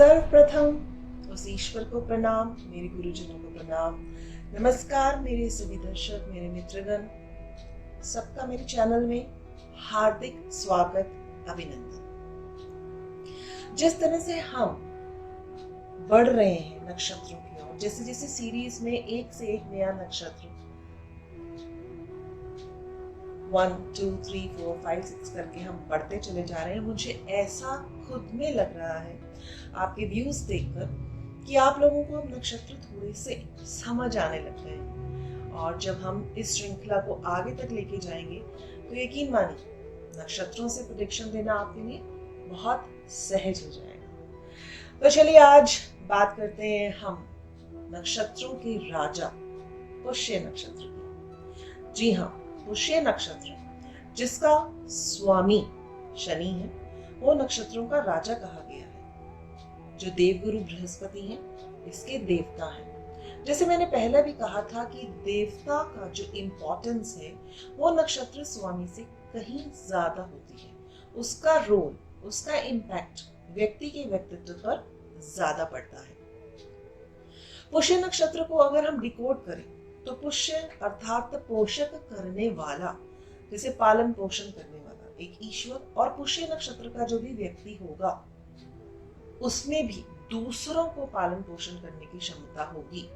सर्वप्रथम उस ईश्वर को प्रणाम, मेरे गुरुजनों को प्रणाम। नमस्कार मेरे सभी दर्शक, मेरे मित्रगण, सबका मेरे चैनल में हार्दिक स्वागत, अभिनंदन। जिस तरह से हम बढ़ रहे हैं नक्षत्रों की ओर, जैसे जैसे सीरीज में एक से एक नया नक्षत्र 1, 2, 3, 4, 5, 6 करके हम बढ़ते चले जा रहे हैं, मुझे ऐसा खुद में लग रहा है आपके व्यूज देखकर कि आप लोगों को अब नक्षत्र थोड़े से समझ आने लग गए हैं। और जब हम इस श्रृंखला को आगे तक लेके जाएंगे तो यकीन मानिए नक्षत्रों से प्रेडिक्शन देना आपके लिए बहुत सहज हो जाएगा। तो चलिए आज बात करते हैं हम नक्षत्रों के राजा पुष्य नक्षत्र की। जी हाँ, पुष्य नक्षत्र जिसका स्वामी शनि है, वो नक्षत्रों का राजा कहा गया है। जो देवगुरु बृहस्पति हैं, इसके देवता हैं। जैसे मैंने पहले भी कहा था कि देवता का जो इम्पोर्टेंस है वो नक्षत्र स्वामी से कहीं ज्यादा होती है। उसका रोल, उसका इम्पैक्ट व्यक्ति के व्यक्तित्व पर ज्यादा पड़ता है। पुष्य नक्षत्र को अगर हम डिकोड करें तो पुष्य अर्थात पोषक करने वाला, जैसे पालन पोषण करने वाला एक ईश्वर, और पुष्य नक्षत्र का जो भी व्यक्ति होगा उसमें भी दूसरों को पालन पोषण करने की क्षमता होगी।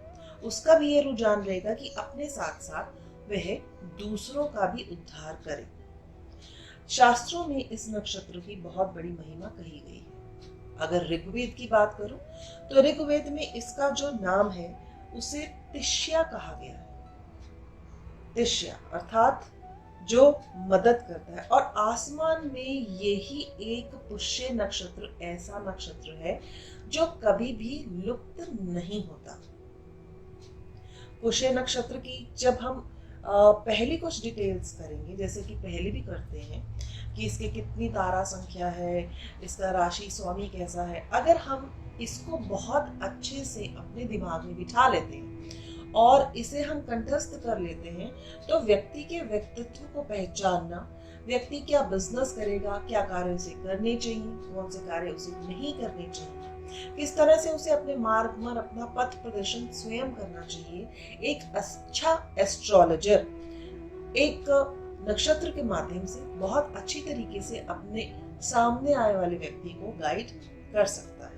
उसका भी ये रुझान रहेगा कि अपने साथ साथ वह दूसरों का भी उद्धार करे। शास्त्रों में इस नक्षत्र की बहुत बड़ी महिमा कही गई है। अगर ऋग्वेद की बात करूं तो ऋग्वेद में इसका जो नाम है उसे तिष्या कहा गया है। तिष्या अर्थात जो मदद करता है, और आसमान में यही एक पुष्य नक्षत्र ऐसा नक्षत्र है जो कभी भी लुप्त नहीं होता। पुष्य नक्षत्र की जब हम पहली कुछ डिटेल्स करेंगे, जैसे कि पहले भी करते हैं कि इसकी कितनी तारा संख्या है, इसका राशि स्वामी कैसा है, अगर हम इसको बहुत अच्छे से अपने दिमाग में बिठा लेते हैं और इसे हम कंठस्थ कर लेते हैं तो व्यक्ति के व्यक्तित्व को पहचानना, व्यक्ति क्या बिजनेस करेगा, क्या कार्य उसे करने चाहिए, कौन से कार्य उसे नहीं करने चाहिए, किस तरह से उसे अपने मार्ग पर अपना पथ प्रदर्शन स्वयं करना चाहिए, एक अच्छा एस्ट्रोलॉजर एक नक्षत्र के माध्यम से बहुत अच्छी तरीके से अपने सामने आने वाले व्यक्ति को गाइड कर सकता है।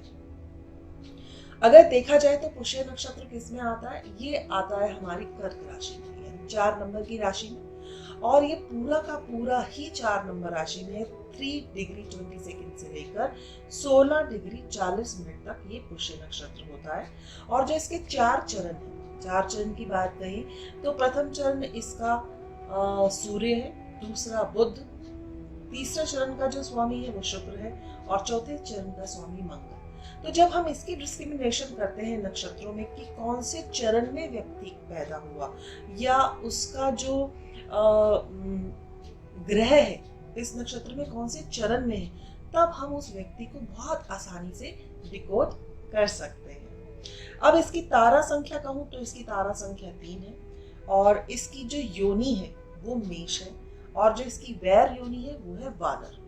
अगर देखा जाए तो पुष्य नक्षत्र किसमें आता है? ये आता है हमारी कर्क राशि में, यानी 4 नंबर की राशि में, और ये पूरा का पूरा ही 4 नंबर राशि में 3 डिग्री 20 सेकंड से लेकर 16 डिग्री 40 मिनट तक ये पुष्य नक्षत्र होता है। और जो इसके 4 चरण है, 4 चरण की बात कहें तो प्रथम चरण इसका सूर्य है, दूसरा बुध, तीसरा चरण का जो स्वामी है वो शुक्र है, और चौथे चरण का स्वामी मंगल। तो जब हम इसकी डिस्क्रिमिनेशन करते हैं नक्षत्रों में कि कौन से चरण में व्यक्ति पैदा हुआ या उसका जो ग्रह है इस नक्षत्र में कौन से चरण में है, तब हम उस व्यक्ति को बहुत आसानी से डिकोड कर सकते हैं। अब इसकी तारा संख्या कहूं तो इसकी तारा संख्या 3 है, और इसकी जो योनि है वो मेष है, और जो इसकी वैर योनि है वो है वानर।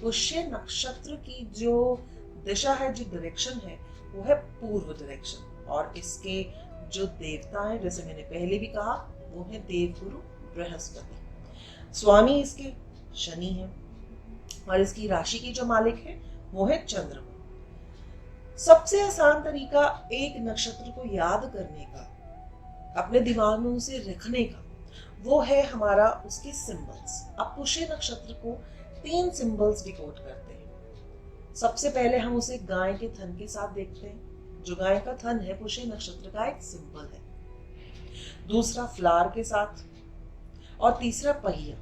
पुष्य नक्षत्र की जो दिशा है, जो डायरेक्शन है वो है पूर्व डायरेक्शन, और इसके जो देवता हैं, जैसे मैंने पहले भी कहा, वो है देवगुरु बृहस्पति। स्वामी इसके शनि है, और इसकी राशि की जो मालिक है वो है चंद्रमा। सबसे आसान तरीका एक नक्षत्र को याद करने का, अपने दिमाग में उसे रखने का, वो है हमारा उसके सिंबल्स। अब पुष्य नक्षत्र को 3 सिंबल्स डिकोड करते हैं। सबसे पहले हम उसे गाय के थन के साथ देखते हैं, जो गाय का थन है पुष्य नक्षत्र का एक सिंबल है। दूसरा फ्लावर के साथ, और तीसरा पहिया।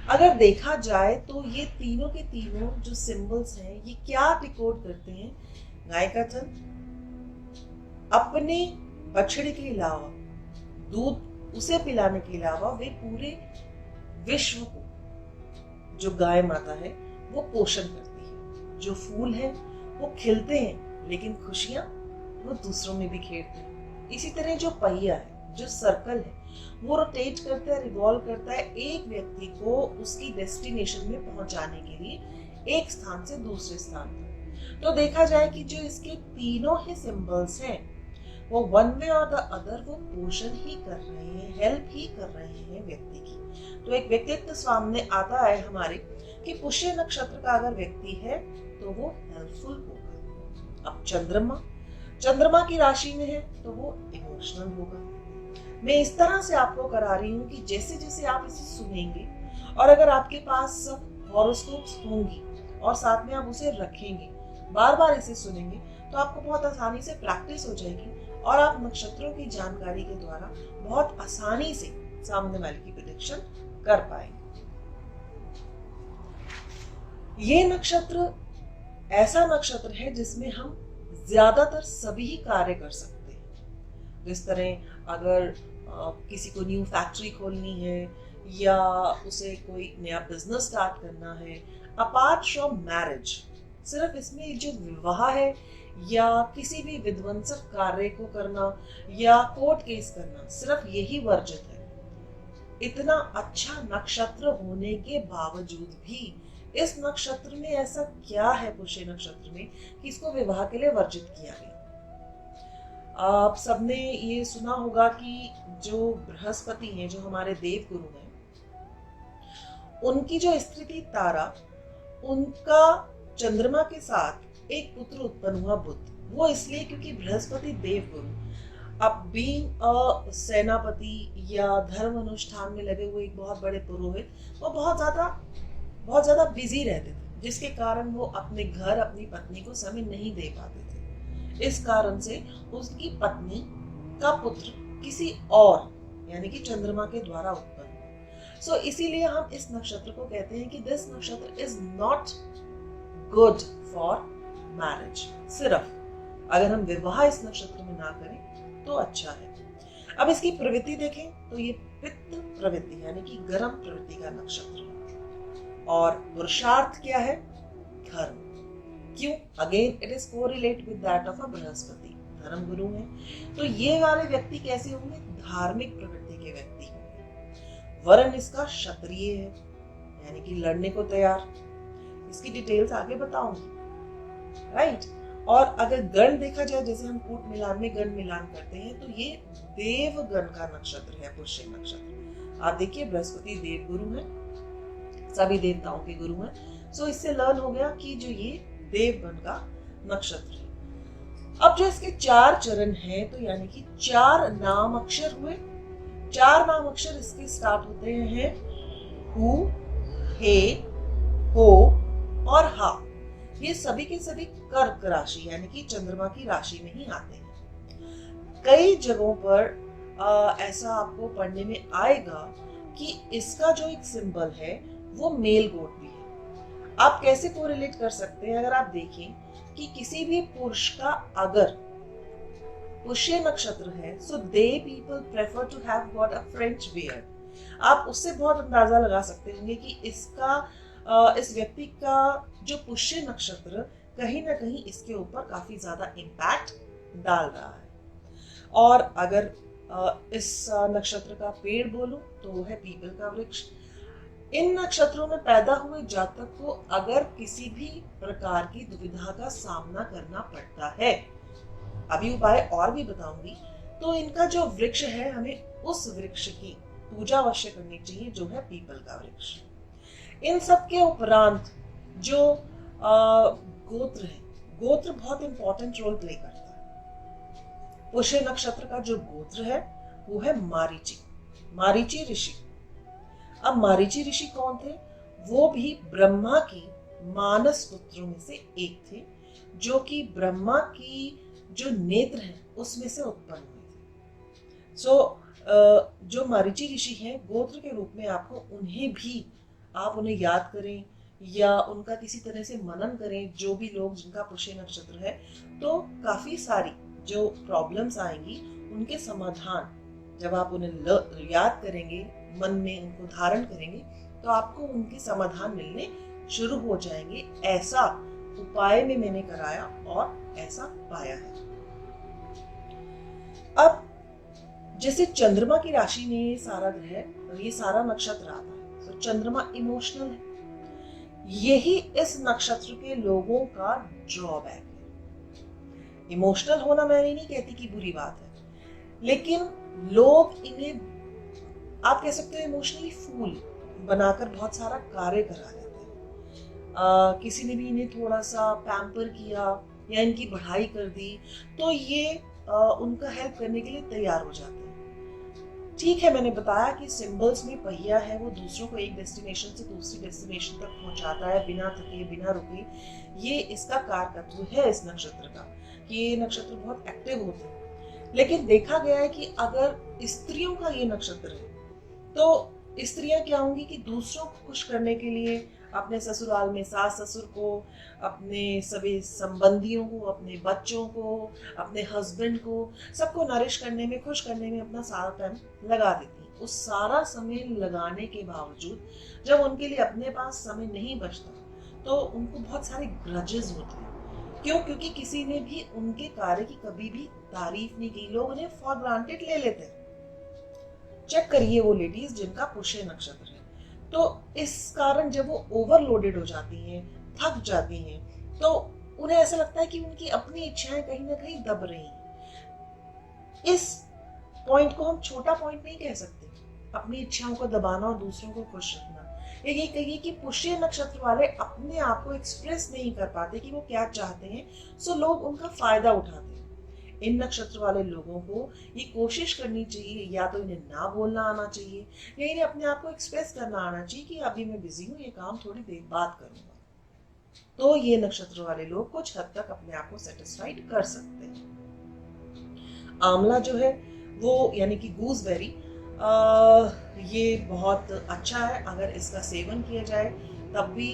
अगर देखा जाए तो ये तीनों के तीनों जो सिंबल्स हैं ये क्या डिकोड करते हैं? गाय का थन अपने बछड़े के अलावा, दूध उसे पिलाने के अलावा, वे पूरे विश्व को, जो गाय माता है वो पोषण करती है। जो फूल है वो खिलते हैं लेकिन खुशियां वो दूसरों में भी खेलते हैं। इसी तरह जो पहिया है, जो सर्कल है, वो रोटेट करता है, रिवॉल्व करता है, एक व्यक्ति को उसकी डेस्टिनेशन में पहुंचाने के लिए एक स्थान से दूसरे स्थान पर। तो देखा जाए कि जो इसके तीनों ही सिंबल्स हैं वो वन वे और द अदर वो पोषण ही कर रहे हैं, हेल्प ही कर रहे हैं व्यक्ति की। तो एक व्यक्तित्व सामने आता है हमारे कि पुष्य नक्षत्र का अगर व्यक्ति है तो वो हेल्पफुल होगा। अब चंद्रमा की राशि में है तो वो इमोशनल होगा। मैं इस तरह से आपको करा रही हूँ कि जैसे जैसे आप इसे सुनेंगे और अगर आपके पास हॉरोस्कोप्स होंगी और साथ में आप उसे रखेंगे, बार बार इसे सुनेंगे, तो आपको बहुत आसानी से प्रैक्टिस हो जाएगी और आप नक्षत्रों की जानकारी के द्वारा बहुत आसानी से सामने वाले की प्रेडिक्शन कर पाएंगे। ये नक्षत्र ऐसा नक्षत्र है जिसमें हम ज्यादातर सभी ही कार्य कर सकते हैं। जिस तरह अगर किसी को न्यू फैक्ट्री खोलनी है या उसे कोई नया बिजनेस स्टार्ट करना है, अपार्ट फ्रॉम मैरिज, सिर्फ इसमें जो विवाह है या किसी भी विध्वंसक कार्य को करना या कोर्ट केस करना, सिर्फ यही वर्जित है। इतना अच्छा नक्षत्र होने के बावजूद भी इस नक्षत्र में ऐसा क्या है, पुष्य नक्षत्र में, कि इसको विवाह के लिए वर्जित किया गया। आप सबने ये सुना होगा कि जो बृहस्पति हैं, जो हमारे देव गुरु हैं, उनकी जो स्थिति तारा, उनका चंद्रमा के साथ एक पुत्र उत्पन्न हुआ बुध। वो इसलिए क्योंकि बृहस्पति देव गुरु अब बीइंग अ सेनापति या धर्म अनुष्ठान में लगे हुए एक बहुत बड़े पुरोहित, वो बहुत ज्यादा बिजी रहते थे, जिसके कारण वो अपने घर, अपनी पत्नी को समय नहीं दे पाते थे। इस कारण से उसकी पत्नी का पुत्र किसी और यानी कि चंद्रमा के द्वारा उत्पन्न हुआ। सो इसीलिए हम इस नक्षत्र को कहते हैं कि दिस नक्षत्र is not good for marriage. सिर्फ अगर हम विवाह इस नक्षत्र में ना करें तो अच्छा है। अब इसकी प्रवृत्ति देखें तो ये पित्त प्रवृत्ति यानी कि गर्म प्रवृत्ति का नक्षत्र है। और पुरुषार्थ क्या है? धर्म। क्यों? Again it is correlate with that of a Brihaspati, धर्म गुरु है। तो ये वाले व्यक्ति कैसे होंगे? धार्मिक प्रवृत्ति के व्यक्ति होंगे। वर्ण इसका क्षत्रिय है यानी कि लड़ने को तैयार। इसकी डिटेल्स आगे बताऊंगी, राइट। और अगर गण देखा जाए, जैसे हम कूट मिलान में गण मिलान करते हैं, तो ये देव गण का नक्षत्र है पुष्य नक्षत्र। आप देखिए बृहस्पति देव गुरु है, सभी देवताओं के गुरु हैं। सो इससे लर्न हो गया कि जो ये देवगण का नक्षत्र है। अब जो इसके 4 चरण हैं, तो यानी कि 4 नाम अक्षर हुए। 4 नाम अक्षर इसके स्टार्ट होते हैं हु, हे, हो और हा। ये सभी के सभी कर्क राशि यानी कि चंद्रमा की राशि में ही आते हैं। कई जगहों पर ऐसा आपको पढ़ने में आएगा कि इसका जो एक सिंबल है वो मेल गोट भी है। आप कैसे कोरिलेट कर सकते हैं? अगर आप देखें कि किसी भी पुरुष का अगर पुष्य नक्षत्र है, so they people prefer to have got a French beard. आप उससे बहुत अंदाजा लगा सकते होंगे कि इस व्यक्ति का जो पुष्य नक्षत्र कहीं ना कहीं इसके ऊपर काफी ज्यादा इम्पैक्ट डाल रहा है। और अगर इस नक्षत्र का पेड़ बोलूं तो वो है पीपल का वृक्ष। इन नक्षत्रों में पैदा हुए जातक को अगर किसी भी प्रकार की दुविधा का सामना करना पड़ता है, अभी उपाय और भी बताऊंगी, तो इनका जो वृक्ष है, हमें उस वृक्ष की पूजा अवश्य करनी चाहिए जो है पीपल का वृक्ष। इन सब के उपरांत जो गोत्र है, गोत्र बहुत इंपॉर्टेंट रोल प्ले करता है। पुष्य नक्षत्र का जो गोत्र है वो है मारीची ऋषि। अब मारीची ऋषि कौन थे? वो भी ब्रह्मा की मानस पुत्रों में से एक थे, जो कि ब्रह्मा की जो नेत्र हैं उसमें से उत्पन्न हुए थे। जो मारीची ऋषि हैं, गोत्र के रूप में आपको आप उन्हें याद करें या उनका किसी तरह से मनन करें, जो भी लोग जिनका पुष्य नक्षत्र है, तो काफी सारी जो प्रॉब्लम्स आएंगी उनके समाधान जब आप उन्हें याद करेंगे, मन में उनको धारण करेंगे, तो आपको उनके समाधान मिलने शुरू हो जाएंगे। ऐसा उपाय में मैंने कराया और ऐसा पाया है। अब जैसे चंद्रमा की राशि में ये सारा ग्रह, ये सारा नक्षत्र आता है, तो चंद्रमा इमोशनल है। यही इस नक्षत्र के लोगों का ड्रॉबैक है। इमोशनल होना मैंने नहीं कहती कि बुरी बात है, लेकिन लोग इन्हें, आप कह सकते हो, इमोशनली फूल बनाकर बहुत सारा कार्य करा देते हैं। किसी ने भी इन्हें थोड़ा सा पैम्पर किया या इनकी बढ़ाई कर दी तो ये उनका हेल्प करने के लिए तैयार हो जाते हैं। ठीक है, मैंने बताया कि सिंबल्स में पहिया है, वो दूसरों को एक डेस्टिनेशन से दूसरी डेस्टिनेशन तक पहुंचाता है बिना थके बिना रुके। ये इसका कारकत्व है इस नक्षत्र का, कि ये नक्षत्र बहुत एक्टिव होते हैं। लेकिन देखा गया है कि अगर स्त्रियों का ये नक्षत्र है तो स्त्रियां क्या होंगी कि दूसरों को खुश करने के लिए अपने ससुराल में सास ससुर को, अपने सभी संबंधियों को, अपने बच्चों को, अपने हस्बैंड को, सबको नरिश करने में, खुश करने में अपना सारा टाइम लगा देती हैं। उस सारा समय लगाने के बावजूद जब उनके लिए अपने पास समय नहीं बचता तो उनको बहुत सारे ग्रजेस होते हैं। क्यों? क्योंकि किसी ने भी उनके कार्य की कभी भी तारीफ नहीं की, लोग उन्हें फॉर ग्रांटेड ले लेते हैं। चेक करिए वो लेडीज जिनका पुष्य नक्षत्र है, तो इस कारण जब वो ओवरलोडेड हो जाती हैं, थक जाती हैं, तो उन्हें ऐसा लगता है कि उनकी अपनी इच्छाएं कहीं ना कहीं दब रही हैं। इस पॉइंट को हम छोटा पॉइंट नहीं कह सकते, अपनी इच्छाओं को दबाना और दूसरों को खुश रखना। ये कहिए कि पुष्य नक्षत्र वाले अपने आप को एक्सप्रेस नहीं कर पाते कि वो क्या चाहते हैं, सो लोग उनका फायदा उठाते हैं। इन नक्षत्र वाले लोगों को ये कोशिश करनी चाहिए, या तो इन्हें ना बोलना आना चाहिए या इन्हें अपने आप को एक्सप्रेस करना आना चाहिए कि अभी मैं बिजी हूँ, ये काम थोड़ी देर बाद करूंगा। तो ये नक्षत्र वाले लोग कुछ हद तक अपने आप को सेटिस्फाइड कर सकते हैं। आंवला जो है वो यानी कि गूसबेरी, ये बहुत अच्छा है। अगर इसका सेवन किया जाए तब भी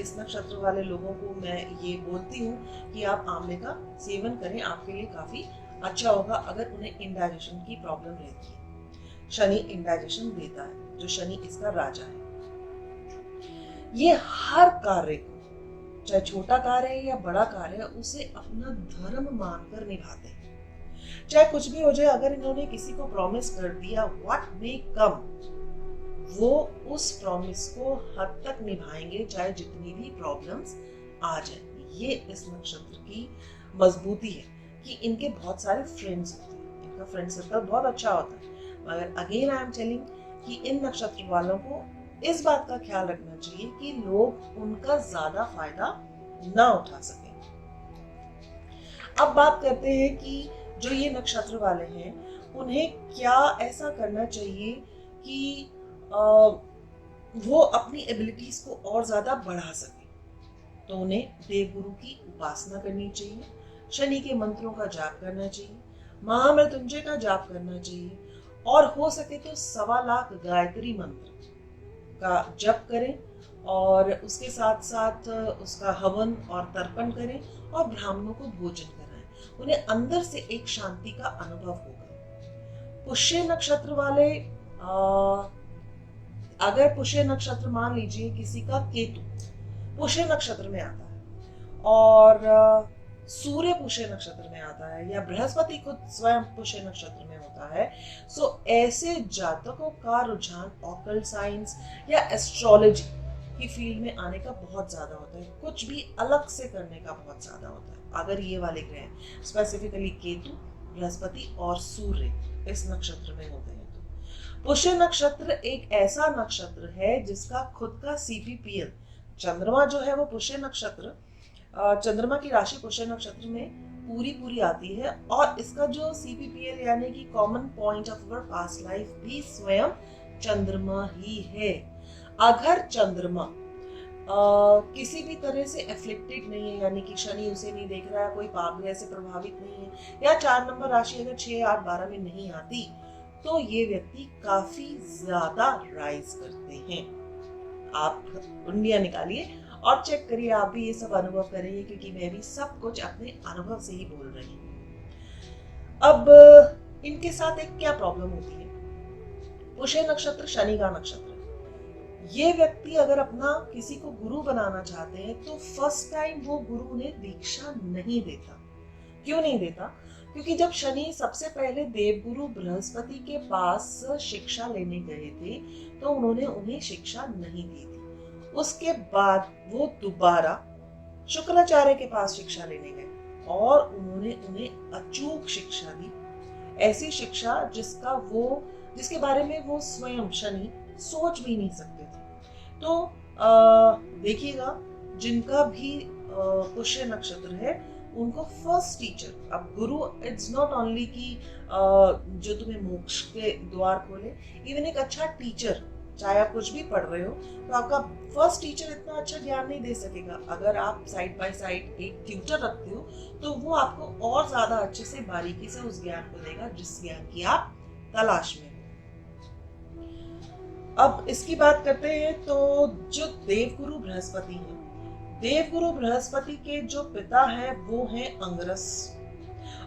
इस नक्षत्र वाले लोगों को मैं ये बोलती हूँ कि आप आंवले का सेवन करें, आपके लिए काफी अच्छा होगा अगर उन्हें इंडाइजेशन की प्रॉब्लम रहती है। शनि इंडाइजेशन देता है, जो शनि इसका राजा है। ये हर कार्य को, चाहे छोटा कार्य है या बड़ा कार्य है, उसे अपना धर्म मानकर निभाते हैं। चाहे कुछ भी हो जाए, अगर इन्होंने किसी को प्रॉमिस कर दिया व्हाट मे कम, वो उस प्रॉमिस को हद तक निभाएंगे चाहे जितनी भी प्रॉब्लम्स आ जाए। ये इस नक्षत्र की मजबूती है कि इनके बहुत सारे फ्रेंड्स होते हैं, इनका फ्रेंड सर्कल बहुत अच्छा होता है। मगर अगेन आई एम टेलिंग कि इन नक्षत्र वालों को इस बात का ख्याल रखना चाहिए कि लोग उनका ज्यादा फायदा ना उठा सकें। अब बात करते हैं कि जो ये नक्षत्र वाले हैं उन्हें क्या ऐसा करना चाहिए कि वो अपनी एबिलिटीज को और ज्यादा बढ़ा सके। तो उन्हें देवगुरु की उपासना करनी चाहिए, शनि के मंत्रों का जाप करना चाहिए, महामृत्युंजय का जाप करना चाहिए, और हो सके तो 1.25 लाख गायत्री मंत्र का जप करें और उसके साथ साथ उसका हवन और तर्पण करें और ब्राह्मणों को भोजन कराएं। उन्हें अंदर से एक शांति का अनुभव होगा। पुष्य नक्षत्र वाले, अगर पुष्य नक्षत्र मान लीजिए किसी का केतु पुष्य नक्षत्र में आता है और सूर्य पुष्य नक्षत्र में आता है या बृहस्पति खुद स्वयं पुष्य नक्षत्र में होता है, सो ऐसे जातकों का रुझान ऑकल्ट साइंस या एस्ट्रोलॉजी की फील्ड में आने का बहुत ज्यादा होता है, कुछ भी अलग से करने का बहुत ज्यादा होता है। अगर ये वाले ग्रह स्पेसिफिकली केतु, बृहस्पति और सूर्य इस नक्षत्र में होते हैं तो पुष्य नक्षत्र एक ऐसा नक्षत्र है जिसका खुद का CPPL, चंद्रमा जो है वो पुष्य नक्षत्र, चंद्रमा की राशि पुष्य नक्षत्र में पूरी आती है और इसका जो CPPL यानी कि common point of our past life भी स्वयं चंद्रमा ही है। अगर चंद्रमा किसी भी तरह से एफ्लिक्टेड नहीं है, यानी कि शनि उसे नहीं देख रहा है, कोई पाप ग्रह से प्रभावित नहीं है, या 4 नंबर राशि अगर 6, 8, 12 में नहीं आती, तो ये व्यक्ति काफी ज्यादा राइज करते हैं। आप कुंडलियां निकालिए और चेक करिए, आप भी ये सब अनुभव करेंगे, क्योंकि मैं भी सब कुछ अपने अनुभव से ही बोल रही हूँ। अब इनके साथ एक क्या प्रॉब्लम होती है, पुष्य नक्षत्र शनि का नक्षत्र, ये व्यक्ति अगर अपना किसी को गुरु बनाना चाहते हैं तो फर्स्ट टाइम वो गुरु उन्हें दीक्षा नहीं देता। क्यों नहीं देता? क्योंकि जब शनि सबसे पहले देवगुरु बृहस्पति के पास शिक्षा लेने गए थे तो उन्होंने उन्हें शिक्षा नहीं दी थी। उसके बाद वो दोबारा शुक्राचार्य के पास शिक्षा लेने गए और उन्होंने उन्हें अचूक शिक्षा दी, ऐसी शिक्षा जिसके बारे में वो स्वयं शनि सोच भी नहीं सकते थे। तो देखिएगा, जिनका भी पुष्य नक्षत्र है उनको फर्स्ट टीचर, अब गुरु इट्स नॉट ओनली कि जो तुम्हें मोक्ष के द्वार खोले, इवन एक अच्छा टीचर, चाहे आप कुछ भी पढ़ रहे हो तो आपका फर्स्ट टीचर इतना अच्छा ज्ञान नहीं दे सकेगा। अगर आप साइड बाय साइड एक ट्यूटर रखते हो तो वो आपको और ज्यादा अच्छे से बारीकी से उस ज्ञान को देगा जिस ज्ञान की आप तलाश में। अब इसकी बात करते हैं तो जो देवगुरु बृहस्पति हैं, देवगुरु बृहस्पति के जो पिता हैं वो हैं अंगरस,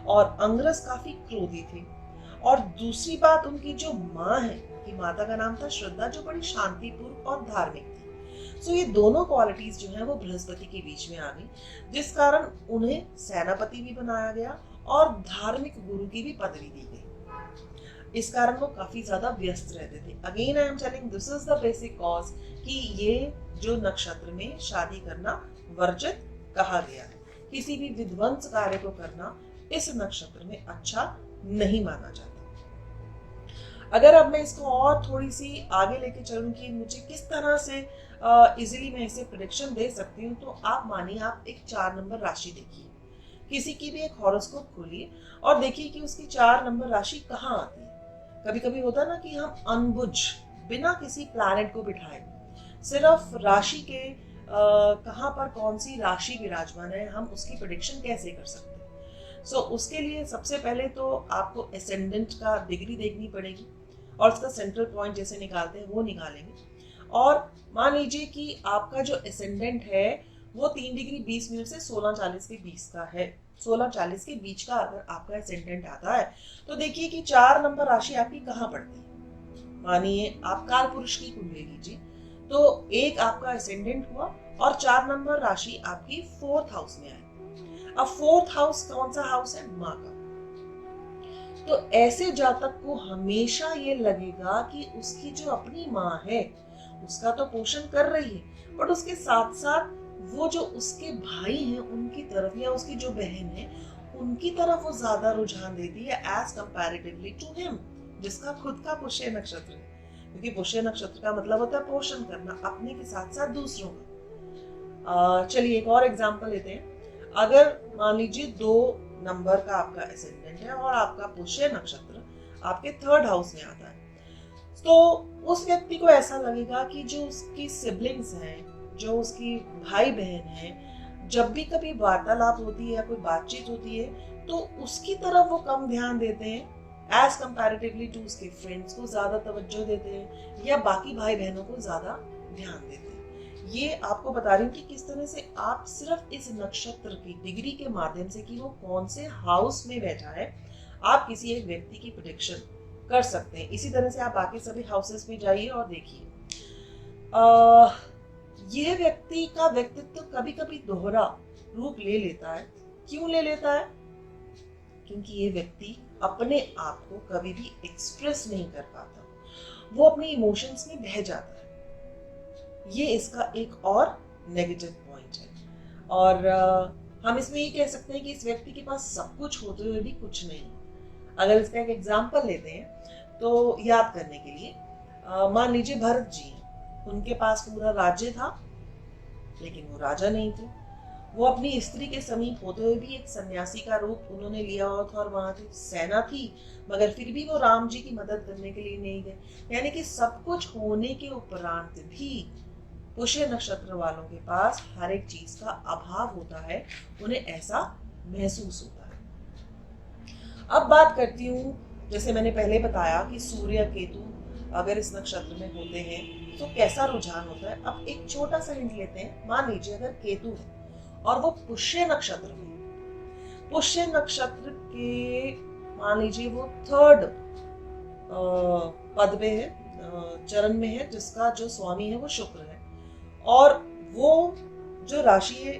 और अंगरस काफी क्रोधी थे। और दूसरी बात, उनकी जो माँ है, की माता का नाम था श्रद्धा, जो बड़ी शांतिपूर्ण और धार्मिक थी। सो ये दोनों क्वालिटीज जो है वो बृहस्पति के बीच में आ गई, जिस कारण उन्हें सेनापति भी बनाया गया और धार्मिक गुरु की भी पदवी दी गई। इस कारण वो काफी ज्यादा व्यस्त रहते थे। Again I am telling this is the basic cause कि ये जो नक्षत्र में शादी करना वर्जित कहा गया है। किसी भी विध्वंस कार्य को करना इस नक्षत्र में अच्छा नहीं माना जाता। अगर अब मैं इसको और थोड़ी सी आगे लेके चलूं कि मुझे किस तरह से इजीली मैं इसे प्रेडिक्शन दे सकती हूँ, तो आप मानिए आप एक 4 नंबर राशि देखिए, किसी की भी एक हॉरोस्कोप खोलिए और देखिए कि उसकी 4 नंबर राशि कहाँ आती है। कभी कभी होता है ना कि हम अनबुझ बिना किसी प्लैनेट को बिठाए सिर्फ राशि के कहाँ पर कौन सी राशि विराजमान है, हम उसकी प्रेडिक्शन कैसे कर सकते हैं। सो उसके लिए सबसे पहले तो आपको एसेंडेंट का डिग्री देखनी पड़ेगी और उसका सेंट्रल पॉइंट जैसे निकालते हैं वो निकालेंगे। और मान लीजिए कि आपका जो एसेंडेंट है वो 3 डिग्री 20 मिनट से 16:40 के 20 का है, 16:40 के बीच का अगर आपका एसेंडेंट आता है तो देखिए कि 4 नंबर राशि आपकी कहाँ पड़ती है। मानिए आप काल पुरुष की कुंडली लीजिए, तो एक आपका एसेंडेंट हुआ और 4 नंबर राशि आपकी 4th हाउस में आई। अब 4th हाउस कौन सा हाउस है? माँ का। तो ऐसे जातक को हमेशा ये लगेगा कि उसकी जो अपनी माँ है उसका तो पोषण कर रही है, बट उसके साथ साथ वो जो उसके भाई हैं उनकी तरफ या उसकी जो बहन है उनकी तरफ वो ज्यादा रुझान देती है एज कंपैरेटिवली टू हिम, जिसका खुद का पुष्य नक्षत्र है। क्योंकि पुष्य नक्षत्र का मतलब होता है पोषण करना अपने के साथ साथ दूसरों का। चलिए एक और एग्जांपल लेते हैं। अगर मान लीजिए 2 नंबर का आपका एसेंडेंट है और आपका पुष्य नक्षत्र आपके 3rd हाउस में आता है, तो उस व्यक्ति को ऐसा लगेगा कि जो उसकी सिबलिंग्स हैं, जो उसकी भाई बहन हैं, जब भी कभी वार्तालाप होती है या कोई बातचीत होती है तो उसकी तरफ वो कम ध्यान देते हैं एज कंपैरेटिवली टू उसके फ्रेंड्स को ज्यादा तवज्जो देते हैं या बाकी भाई बहनों को ज्यादा ध्यान देते हैं। ये आपको बता रही हूँ कि किस तरह से आप सिर्फ इस नक्षत्र की डिग्री के माध्यम से कि वो कौन से हाउस में बैठा है आप किसी एक व्यक्ति की प्रेडिक्शन कर सकते हैं। इसी तरह से आप बाकी सभी हाउसेस में जाइए और देखिए यह व्यक्ति का व्यक्तित्व कभी कभी दोहरा रूप ले लेता है। क्यों ले लेता है? क्योंकि ये व्यक्ति अपने आप को कभी भी एक्सप्रेस नहीं कर पाता, वो अपने इमोशंस में बह जाता है। ये इसका एक और नेगेटिव पॉइंट है। और हम इसमें ये कह सकते हैं कि इस व्यक्ति के पास सब कुछ होते हुए भी कुछ नहीं। अगर इसका एक एग्जाम्पल लेते हैं तो याद करने के लिए, मान लीजिए भरत जी, उनके पास पूरा राज्य था लेकिन वो राजा नहीं थे। वो अपनी स्त्री के समीप होते हुए भी एक सन्यासी का रूप उन्होंने लिया हुआ था और वहां की सेना थी, मगर फिर भी वो राम जी की मदद करने के लिए नहीं गए। यानी कि सब कुछ होने के उपरांत भी पुष्य नक्षत्र वालों के पास हर एक चीज का अभाव होता है, उन्हें ऐसा महसूस होता है। अब बात करती हूँ, जैसे मैंने पहले बताया कि सूर्य केतु अगर इस नक्षत्र में होते हैं तो कैसा रुझान होता है। अब एक छोटा सा हिंट लेते हैं। मान लीजिए अगर केतु है और वो पुष्य नक्षत्र में, पुष्य नक्षत्र के मान लीजिए वो 3rd पद में है, चरण में है, जिसका जो स्वामी है वो शुक्र है, और वो जो राशि है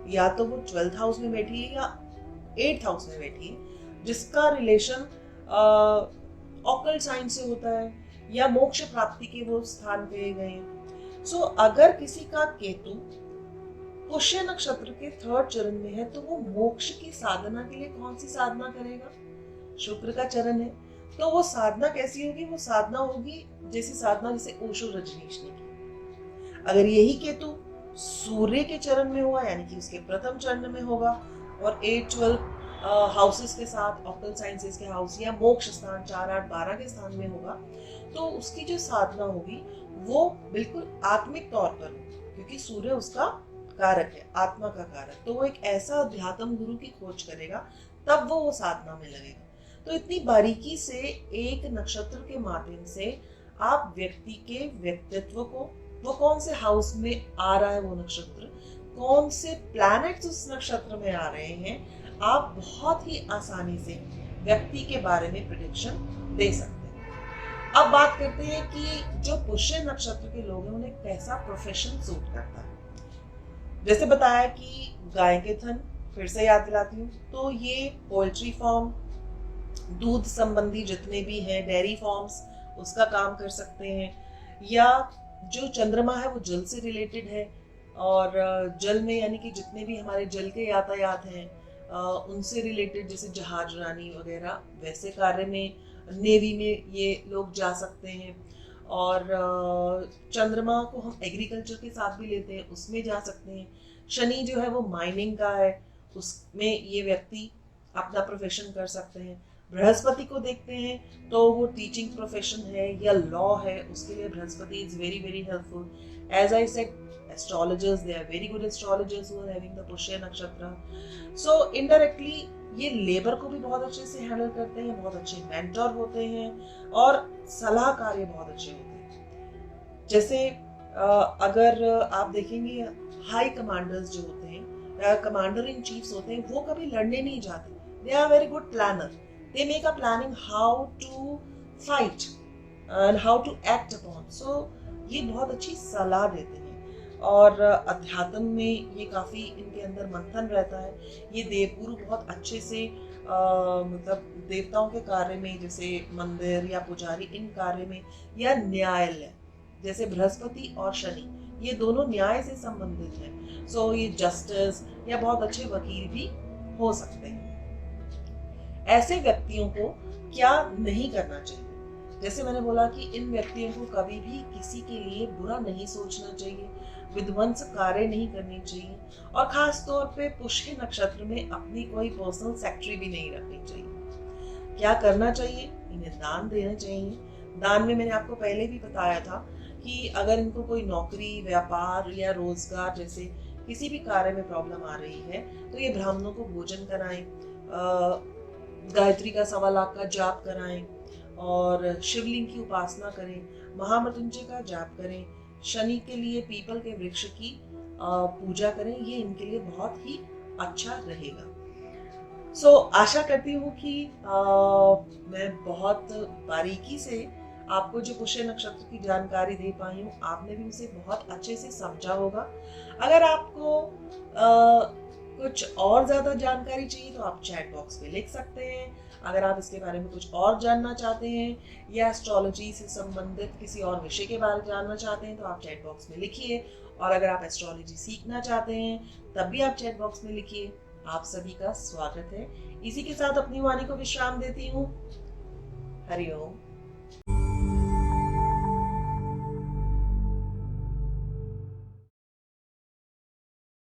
या तो वो 12th हाउस में बैठी है या 8th हाउस में बैठी है, जिसका रिलेशन ऑकल्ट साइंस से होता है या मोक्ष प्राप्ति के वो स्थान पे गए हैं। सो अगर किसी का केतु पुष्य नक्षत्र के 3rd चरण में है तो वो मोक्ष की साधना के लिए कौन सी साधना करेगा? शुक्र का चरण है, तो वो साधना कैसी होगी? वो साधना होगी जैसी साधना जैसे ओशो रजनीश ने की। अगर यही केतु सूर्य के चरण में हुआ, यानी कि उसके प्रथम चरण में होगा और 8-12 हाउसेस के साथ ऑक्टल साइंसेस के हाउस या मोक्ष स्थान 4-8-12 के स्थान में होगा, तो उसकी जो साधना होगी वो बिल्कुल आत्मिक तौर पर होगी, क्योंकि सूर्य उसका कारक है, आत्मा का कारक। तो वो एक ऐसा अध्यात्म गुरु की खोज करेगा, तब वो साधना में लगेगा। तो इतनी बारीकी से एक नक्षत्र के माध्यम से आप व्यक्ति के व्यक्तित्व को, वो कौन से हाउस में आ रहा है वो नक्षत्र, कौन से प्लैनेट्स उस नक्षत्र में आ रहे हैं, आप बहुत ही आसानी से व्यक्ति के बारे में प्रेडिक्शन दे सकते हैं। अब बात करते हैं कि जो पुष्य नक्षत्र के लोग हैं उन्हें कैसा प्रोफेशन सूट करता है। जैसे बताया कि गाय के थन, फिर से याद दिलाती हूँ, तो ये पोल्ट्री फार्म, दूध संबंधी जितने भी हैं, डेयरी फार्म्स, उसका काम कर सकते हैं। या जो चंद्रमा है वो जल से रिलेटेड है, और जल में यानी कि जितने भी हमारे जल के यातायात हैं उनसे रिलेटेड, जैसे जहाज रानी वगैरह, वैसे कार्य में, नेवी में ये लोग जा सकते हैं। और चंद्रमा को हम एग्रीकल्चर के साथ भी लेते हैं, उसमें जा सकते हैं। शनि जो है वो माइनिंग का है, उसमें ये व्यक्ति अपना प्रोफेशन कर सकते हैं। बृहस्पति को देखते हैं तो वो टीचिंग प्रोफेशन है या लॉ है, उसके लिए Brihaspati is very very helpful. As I said, astrologers, they are very good astrologers who are having the Pushya nakshatra. So indirectly ये लेबर को भी बहुत अच्छे से हैंडल करते हैं, बहुत अच्छे मेंटर होते हैं और सलाहकार ये बहुत अच्छे होते हैं। जैसे अगर आप देखेंगे हाई कमांडर्स जो होते हैं, कमांडर इन चीफ्स होते हैं, वो कभी लड़ने नहीं जाते। They are very good planner, they make a planning how to fight and how to act upon. So ये बहुत अच्छी सलाह देते हैं। और अध्यात्म में ये काफ़ी इनके अंदर मंथन रहता है। ये देवगुरु बहुत अच्छे से मतलब देवताओं के कार्य में, जैसे मंदिर या पुजारी, इन कार्य में, या न्यायालय, जैसे बृहस्पति और शनि, ये दोनों न्याय से संबंधित हैं। सो ये जस्टिस या बहुत अच्छे वकील भी हो सकते हैं। ऐसे व्यक्तियों को क्या नहीं करना चाहिए? जैसे मैंने बोला कि इन व्यक्तियों को कभी भी किसी के लिए बुरा नहीं सोचना चाहिए, विध्वंस कार्य नहीं करनी चाहिए, और खास तौर पे पुष्य नक्षत्र में अपनी कोई पर्सनल सेक्रेटरी भी नहीं रखनी चाहिए। क्या करना चाहिए? इन्हें दान देना चाहिए। दान में मैंने आपको पहले भी बताया था कि अगर इनको कोई नौकरी, व्यापार या रोजगार जैसे किसी भी कार्य में प्रॉब्लम आ रही है तो ये ब्राह्मणों को भोजन कराएं, गायत्री का 1.25 लाख का जाप कराएं, और शिवलिंग की उपासना करें, महामृत्युंजय का जाप करें, शनि के लिए पीपल के वृक्ष की पूजा करें। ये इनके लिए बहुत ही अच्छा रहेगा। सो आशा करती हूँ कि मैं बहुत बारीकी से आपको जो पुष्य नक्षत्र की जानकारी दे पाई हूँ, आपने भी उसे बहुत अच्छे से समझा होगा। अगर आपको कुछ और ज़्यादा जानकारी चाहिए तो आप चैट बॉक्स में लिख सकते हैं। अगर आप इसके बारे में कुछ और जानना चाहते हैं या एस्ट्रोलॉजी से संबंधित किसी और विषय के बारे में जानना चाहते हैं तो आप चैट बॉक्स में लिखिए। और अगर आप एस्ट्रोलॉजी सीखना चाहते हैं तब भी आप चैट बॉक्स में लिखिए। आप सभी का स्वागत है। इसी के साथ अपनी वाणी को विश्राम देती हूँ। हरिओम।